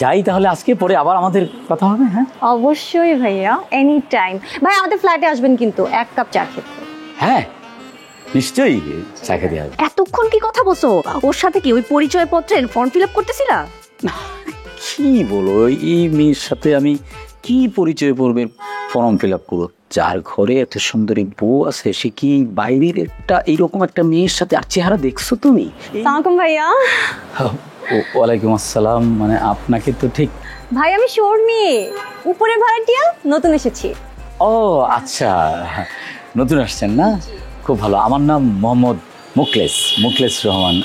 যাই তাহলে আজকে, পরে আবার আমাদের কথা হবে। হ্যাঁ অবশ্যই ভাইয়া, এনি টাইম। ভাই আমাদের ফ্ল্যাটে আসবেন কিন্তু, এক কাপ চা খেতে। হ্যাঁ নিশ্চয়ই, চা খেতে হবে। এতক্ষণ কি কথা বলছো ওর সাথে? কি ওই পরিচয় পত্রের ফর্ম ফিল আপ করতেছিলা? কি বলো, এই মেয়ের সাথে আমি কি পরিচয় পর্বের ফর্ম ফিল আপ করবো? যার ঘরে এত সুন্দরী বউ আছে, সে কি বাইরের একটা এইরকম একটা মেয়ের সাথে আর চেহারা দেখছো তুমি? সালামালাইকুম ভাইয়া। ওয়ালাইকুম আসসালাম। মানে আপনাকে তো ঠিক। ভাই আমি শর্মি, উপরে ভাড়াটিয়া, নতুন এসেছি। ও আচ্ছা, নতুন আসছেন না? খুব ভালো। আমার নাম মোহাম্মদ মুখলেস রহমান।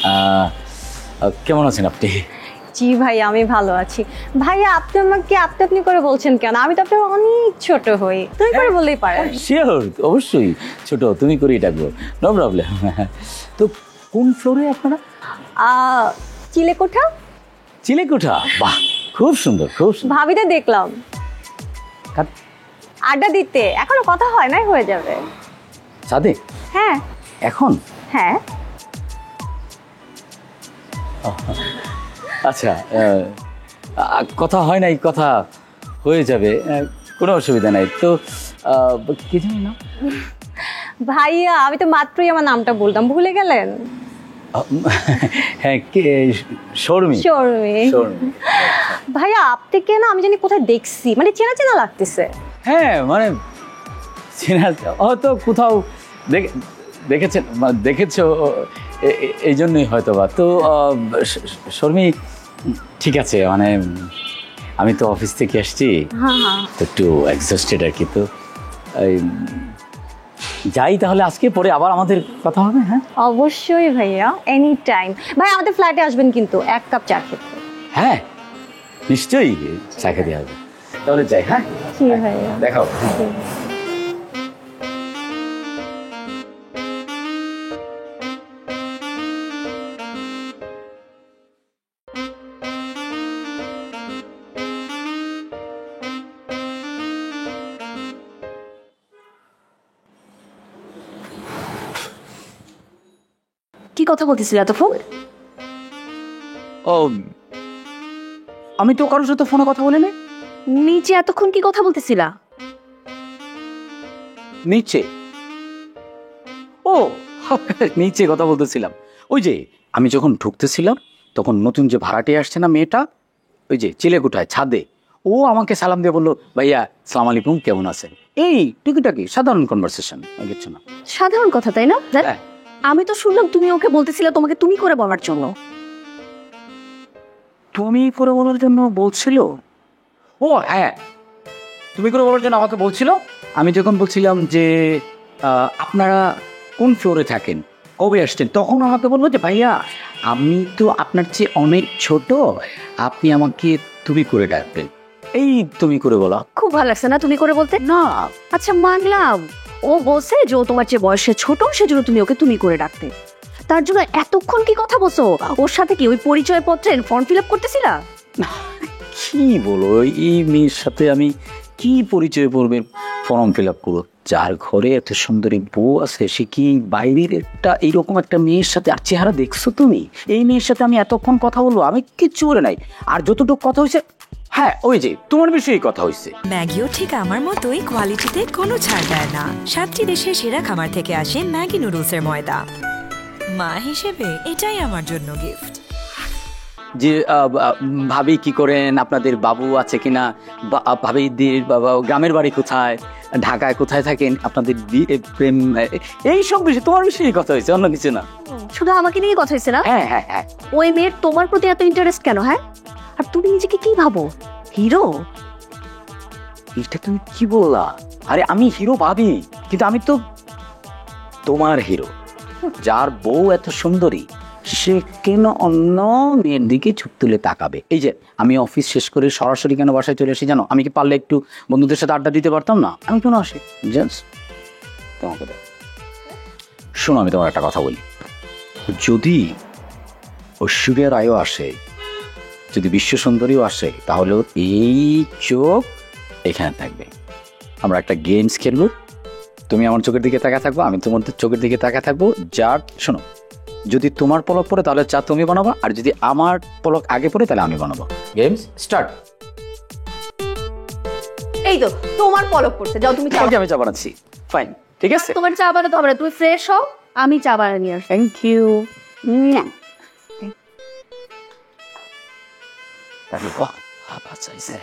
কেমন আছেন আপনি? জি ভাইয়া আমি ভালো আছি। ভাইয়া আপনি আমাকে আপনি করে বলছেন কেন? আমি তো আপনার অনেক ছোট হই, তুমি করে বললেই পারেন। শিওর, অবশ্যই ছোট, তুমি করেই ডাকবো, নো প্রবলেম। তো কোন ফ্লোরে আপনারা? চিলেকোঠা। চিলেকোঠা, বাহ খুব সুন্দর, খুব সুন্দর। ভাবিতে দেখলাম আড্ডা দিতে, এখনো কথা হয় নাই, হয়ে যাবে। সাদে? হ্যাঁ। এখন? হ্যাঁ। আচ্ছা, কথা হয় নাই, কথা হয়ে যাবে, কোনো অসুবিধা নাই। তো কি জানি না ভাইয়া, আমি তো মাত্রই আমার নামটা বললাম, ভুলে গেলেন? হ্যাঁ, কে? শর্মি। ভাইয়া আপনাকে না আমি জানি কোথায় দেখছি, মানে চেনা চেনা লাগতেছে। হ্যাঁ মানে চেনা, হয়তো কোথাও দেখেছেন, দেখেছো, এই জন্যই হয়তো বা। তো শর্মি, ঠিক আছে, মানে আমি তো অফিস থেকে আসছি, তো একটু এক্সস্টেড আর কি। তো যাই তাহলে আজকে, পরে আবার আমাদের কথা হবে। হ্যাঁ অবশ্যই ভাইয়া, এনি টাইম। ভাই আমাদের ফ্ল্যাটে আসবেন কিন্তু, এক কাপ চা খেতে। হ্যাঁ নিশ্চয়ই, চা খেতে হবে। তাহলে যাই। হ্যাঁ জি ভাইয়া, দেখাও। কি কথা বলতেছিলা এতক্ষণ? ও, আমি তো কারোর সাথে ফোনে কথা বলি না। নিচে এতক্ষণ কি কথা বলতেছিলা? নিচে? ও নিচে কথা বলতেছিলাম। ওই যে আমি যখন ঢুকতেছিলাম, তখন নতুন যে ভাড়াটে আসছে না মেয়েটা, ওই যে চিলেকোঠায় ছাদে, ও আমাকে সালাম দিয়ে বললো, ভাইয়া সালাম আলাইকুম, কেমন আছেন? এই টুকিটাকি সাধারণ কনভারসেশন, বুঝছো না? সাধারণ কথা, তাই না? আমি তো শুনলাম তুমি ওকে বলতেছিলে তোমাকে তুমি করে বলার জন্য। তুমি করে বলার জন্য বলছিল? ও হ্যাঁ, তুমি করে বলার জন্য আমাকে বলছিল। আমি যখন বলছিলাম যে আপনারা কোন ফ্লোরে থাকেন, কবে আসছেন, তখন আমাকে বললো যে ভাইয়া আমি তো আপনার চেয়ে অনেক ছোট, আপনি আমাকে তুমি করে ডাকবেন। এই তুমি করে বলা খুব ভালো লাগছে না তুমি করে বলতে? না আচ্ছা মানলাম, ও বলছে যে ও তোমার চেয়ে বয়সে ছোট, সেজন্য তুমি ওকে তুমি করে ডাকতে। তার জন্য এতক্ষণ কি কথা বলছো ওর সাথে? কি ওই পরিচয় পত্রের ফর্ম ফিল আপ করতেছিলা? কি বলো, এই মেয়ের সাথে আমি কি পরিচয় পর্বের ফর্ম ফিল আপ করবো? যার ঘরে এত সুন্দরী বউ আছে, সে কি বাইরের একটা এইরকম একটা মেয়ের সাথে আর চেহারা দেখছো তুমি? এই মেয়ের সাথে আমি এতক্ষণ কথা বলবো? আমি কিচ্ছু বলে নাই। আর যতটুকু কথা হয়েছে, হ্যাঁ ওই যে তোমার বিষয়ে কথা হয়েছে। ম্যাগিও ঠিক আমার মতোই কোয়ালিটিতে কোনো ছাড় দেয় না। 7টি দেশের সেরা খামার থেকে আসে ম্যাগি নুডলসের ময়দা। মা হিসেবে এটাই আমার জন্য গিফট। যে ভাবি কি করেন, আপনাদের বাবু আছে কিনা, ভাবিদের বাবা গ্রামের বাড়ি কোথায়, ঢাকায় কোথায় থাকেন, আপনাদের প্রেম, এই সব বিষয়ে তোমার বিষয়ে কথা হয়েছে, অন্য কিছু না। শুধু আমাকে নিয়ে কথা হয়েছে না? হ্যাঁ হ্যাঁ হ্যাঁ। ওই মেয়ের তোমার প্রতি এত ইন্টারেস্ট কেন? হ্যাঁ, আর তুমি নিজেকে কি ভাবো, হিরো? এটা তুমি কি বললা? আরে আমি হিরো ভাবি, কিন্তু আমি তো তোমার হিরো। যার বউ এত সুন্দরী, সে কেন অন্য মেয়ের দিকে চোখ তুলে তাকাবে? এই যে আমি অফিস শেষ করে সরাসরি কেন বাসায় চলে আসি জানো? আমি কি পারলে একটু বন্ধুদের সাথে আড্ডা দিতে পারতাম না? আমি কেন আসি জাস্ট তোমাকে দেখ। শোনো, আমি তোমার একটা কথা বলি, যদি ঐশ্বরিয়া রায়ও আসে, যদি বিশ্ব সুন্দরীও আসে, তাহলে এই চোখ এখানে থাকবে। আমরা একটা গেমস খেলবো, তুমি আমার চোখের দিকে তাকা থাকবো, আমি তোমার চোখের দিকে তাকা থাকবো। যার শোনো, যদি তোমার পলক পড়ে তাহলে চা তুমি বানাবো, আর যদি আমার পলক আগে পড়ে তাহলে আমি বানাবো। Games start. এই তো তোমার পলক পড়ছে, যাও তুমি চা ওকে, আমি চা বানাচ্ছি। ফাইন, ঠিক আছে। তোমার চা বানাতে হবে না, তুমি ফ্রেশ হও, আমি চা বানিয়ে নিয়ে আসি। Thank you. বাহ, বাবা চাইছে।